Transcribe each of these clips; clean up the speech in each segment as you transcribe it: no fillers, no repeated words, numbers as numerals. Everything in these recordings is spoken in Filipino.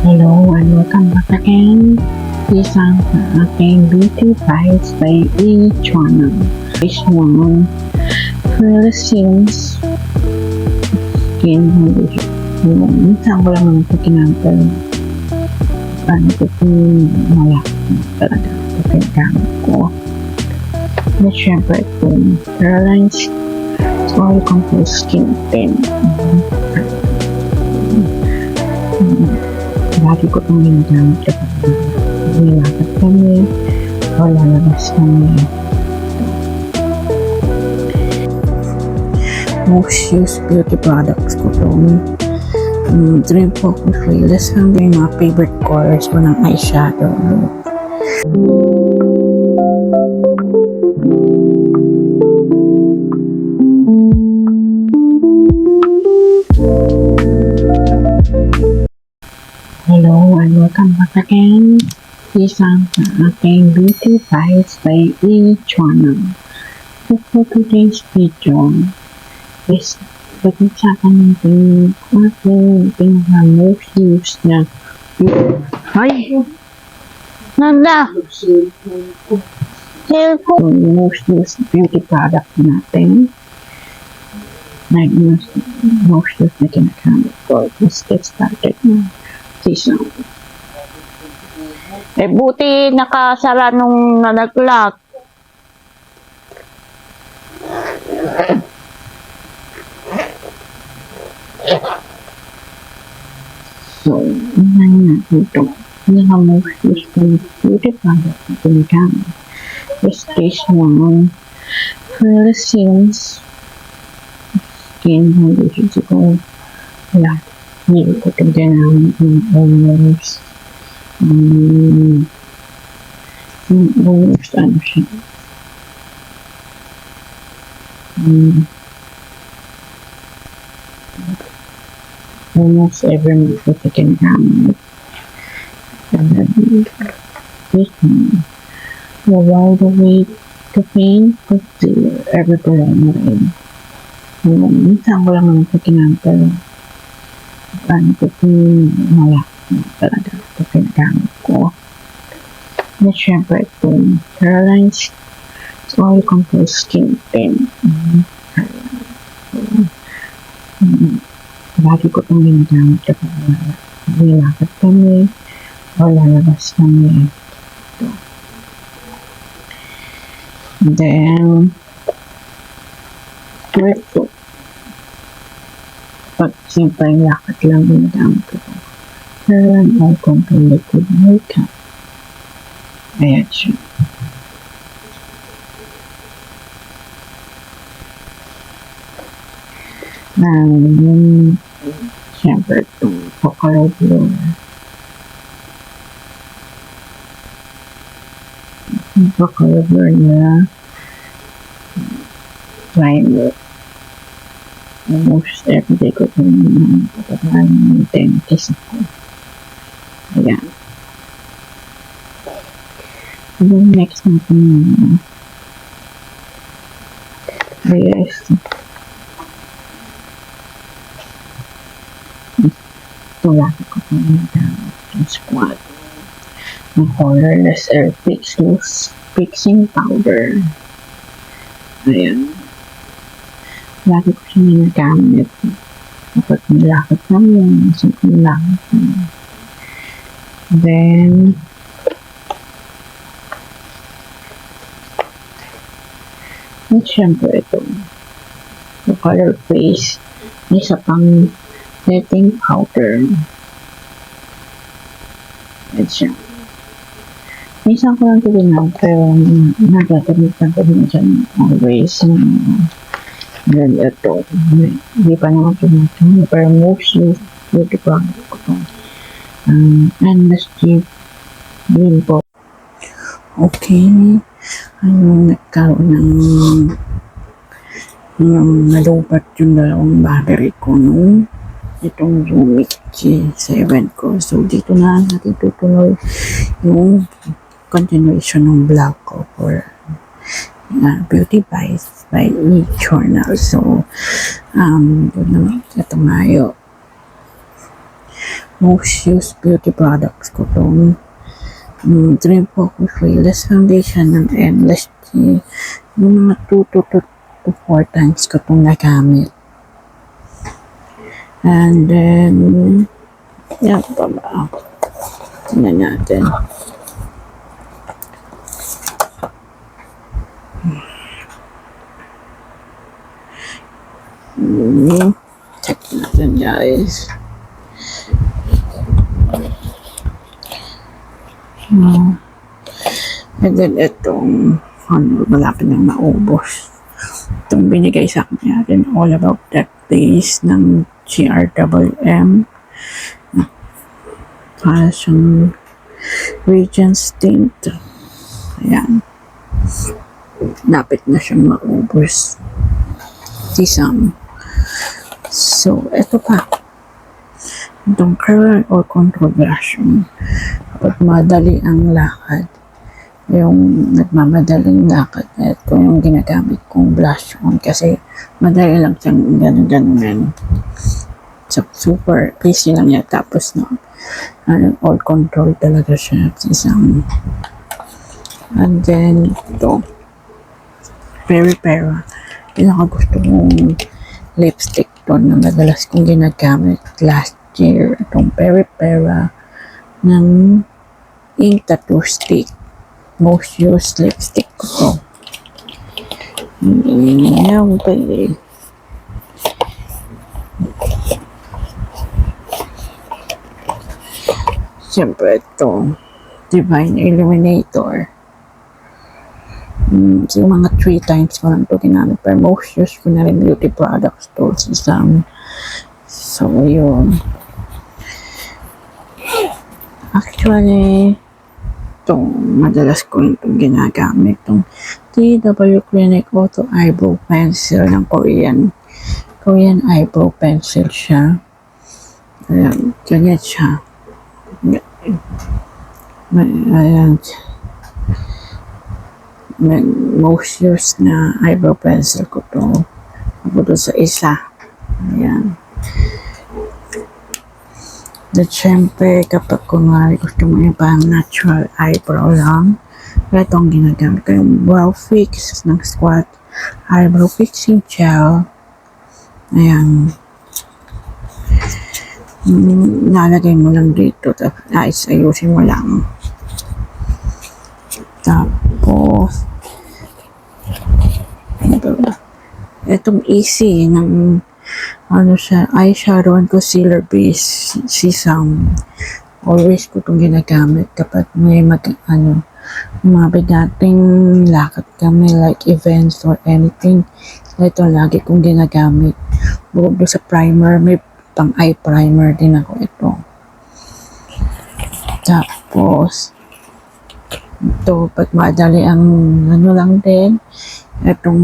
Hello and welcome back again. Isang sa ating Beauty Bites by E channel. This one, Philippines Skin Condition. Minsan ko lang naman ito kinantal. Paano ko ito malaki talaga ito kinagamit ko. At syempre itong Caroline's Oil Control Skin Tint. Lagi ko itong ginagamit kapag nilakad kami o lalabas kami. Most used beauty products ko itong Dream Focus Realist. Ang mga favorite colors ko ng eyeshadow. Hello and welcome back again. Isang sa ating Beauty Bites by E channel. So for today's video is pag-usapan natin ating pinaka-most used na most used beauty product natin. Like most used na kinakamit ko. Let's get started na. Buti nakasara nung nalaglag. So, unahin natin ito. Pinaka-most useful beauty product na pinagamit is this one, Philippines Skin Condition. So, wala. Hindi ko ito ginamit ng almost ano siya. Almost every month ko ito ginamit. And then, this one, the Wild Awake Caffeine Concealer Everywhere na rin. Minsan ko lang naman ito ginamit. Paano ko ito malaki talaga ito pinagamit ko. At syempre itong Caroline's Oil Control Skin Tint. Lagi ko itong ginagamit kapag nilakad kami o lalabas kami. Ito. Then ito. Pag simple lakad lang ginagamit ko ito. Caroline Oil Control Liquid Makeup. Ayan siya. Siyempre itong Color Blur. Yung Color Blur na primer. Almost everyday ko ito kapag ng dentist ako. Ayan. And then next natin yes. Ito lagi ko ito ginagamit. Yung squat. Yung colorless air fixing powder. Ayan. Lagi ko siya ginagamit kapag nilakad namin, simple lang. Then, at syempre ito, yung color face, isa pang setting powder. At siya. Minsan ko lang ito ginagawa, pero nagagamitan ko din dyan always. Then ito, hindi pa naman ito, pero most used beauty product ko ito. Endless Cheap Green po. Okay, nagkaroon ng nalubat yung dalawang battery ko nung itong Lumix G7 ko. So, dito na natin tutuloy yung continuation ng vlog ko for Beauty Bites by E channel. So, ito na tayo. most used beauty products ko tong Dream Focus Weightless Foundation ng Endless Tea. Yung mga 2 to 4 times ko itong nagamit. And then, yan pa ba? Tingnan natin. Check natin, guys. And then itong malapit nang maubos. Itong binigay sa akin All About That Days ng GRMM. Para siyang Regent's Tint. Ayan. Lapit na siyang maubos. Sisam. So, ito pa. Itong curl or control brush. Kapag madali ang lakad, yung nagmamadaling lakad, ito yung ginagamit kong blush on kasi madali lang siyang ganun. So, super easy lang yan. Tapos, no, all control talaga siya. Isang, and then, ito, Peri-Pera. Pinakagusto kong lipstick to na madalas kong ginagamit last year. Itong Peri-Pera ng Ink Tattoo Stick. Most used lipstick ko to. Ayan pa eh. Siyempre ito, Divine Illuminator. So, mga 3 times ko lang ito ginamit. Pero most used ko na rin beauty products to. So, yun. Actually, itong madalas ko rin itong ginagamit. Itong TW Clinic Auto Eyebrow Pencil ng Korean eyebrow pencil siya. Ayan, ganyan siya. Ayan. Most used na eyebrow pencil ko to. Ako doon sa isa. Ayan. At syempre, kapag kunwari gusto mo yung parang natural eyebrow lang, ito ang ginagamit ko yung brow fix ng Squat Eyebrow Fixing Gel. Ayan. Nalagay mo lang dito, tapos ayusin mo lang. Tapos, itong easy ng siya, eyeshadow and concealer base sisam. Always ko itong ginagamit kapag may mga bigating lakad kami like events or anything. Ito lagi kong ginagamit. Bukod sa primer, may pang eye primer din ako ito. Tapos, ito, pag madali ang lang din, itong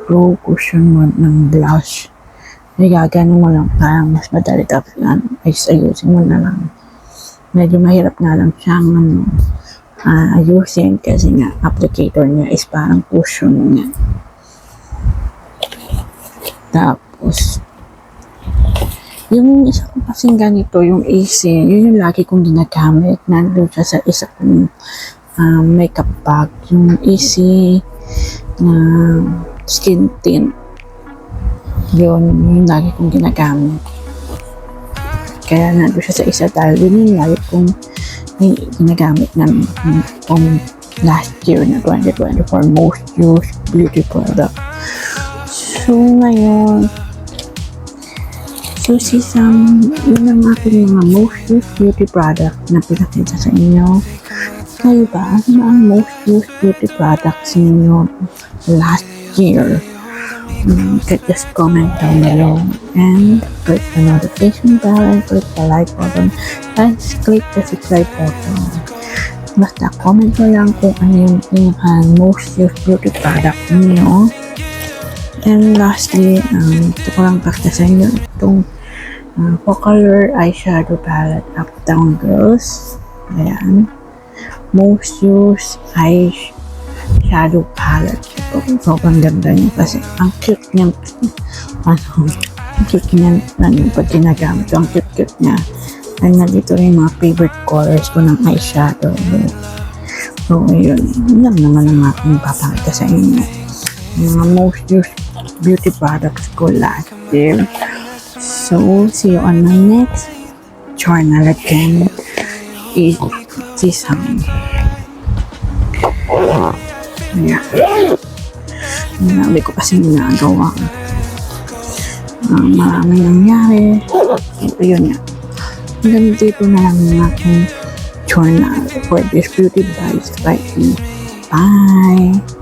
glow cushion mo ng blush. Gagano mo lang parang mas madali, tapos ayusin mo na lang. Medyo mahirap na lang siyang ayusin kasi nga applicator niya is parang cushion niya. Tapos yung isa ko kasing ganito, yung easy, yun yung lagi kong ginagamit. Nandun siya sa isa kong makeup bag, yung easy skin tint. Yun yung lagi kong ginagamit. Kaya nandun siya sa isa dahil yun yung lagi kong ginagamit ng last year na 2024 most used beauty product. So ngayon, yun ang aking mga most used beauty product na pinakita sa inyo. Kayo ba? Ano ang most used beauty products ninyo last year? Just comment down below and click the notification bell and click the like button and click the subscribe button. Basta comment mo lang kung ano yung most used beauty product niyo. And lastly, ito ko lang pakita sa inyo itong Color eyeshadow palette Uptown Girls. Ayan. Most used eyeshadow palette. Ito, sobrang ganda niya kasi ang cute niya. Ang cute niya pag ginagamit. Ang cute niya. And nandito rin yung mga favorite colors ko ng eyeshadow. So, ayun. Yan naman ang aking papakita sa inyo. Yung mga most used beauty products ko last year. So, see you on my next journal again. Is Sisang. Yeah. Marami ko kasi ginagawa. Maraming nangyari. Ito yun nga. Hanggang dito na lang yung aking journal for this beauty vibes by me. Bye!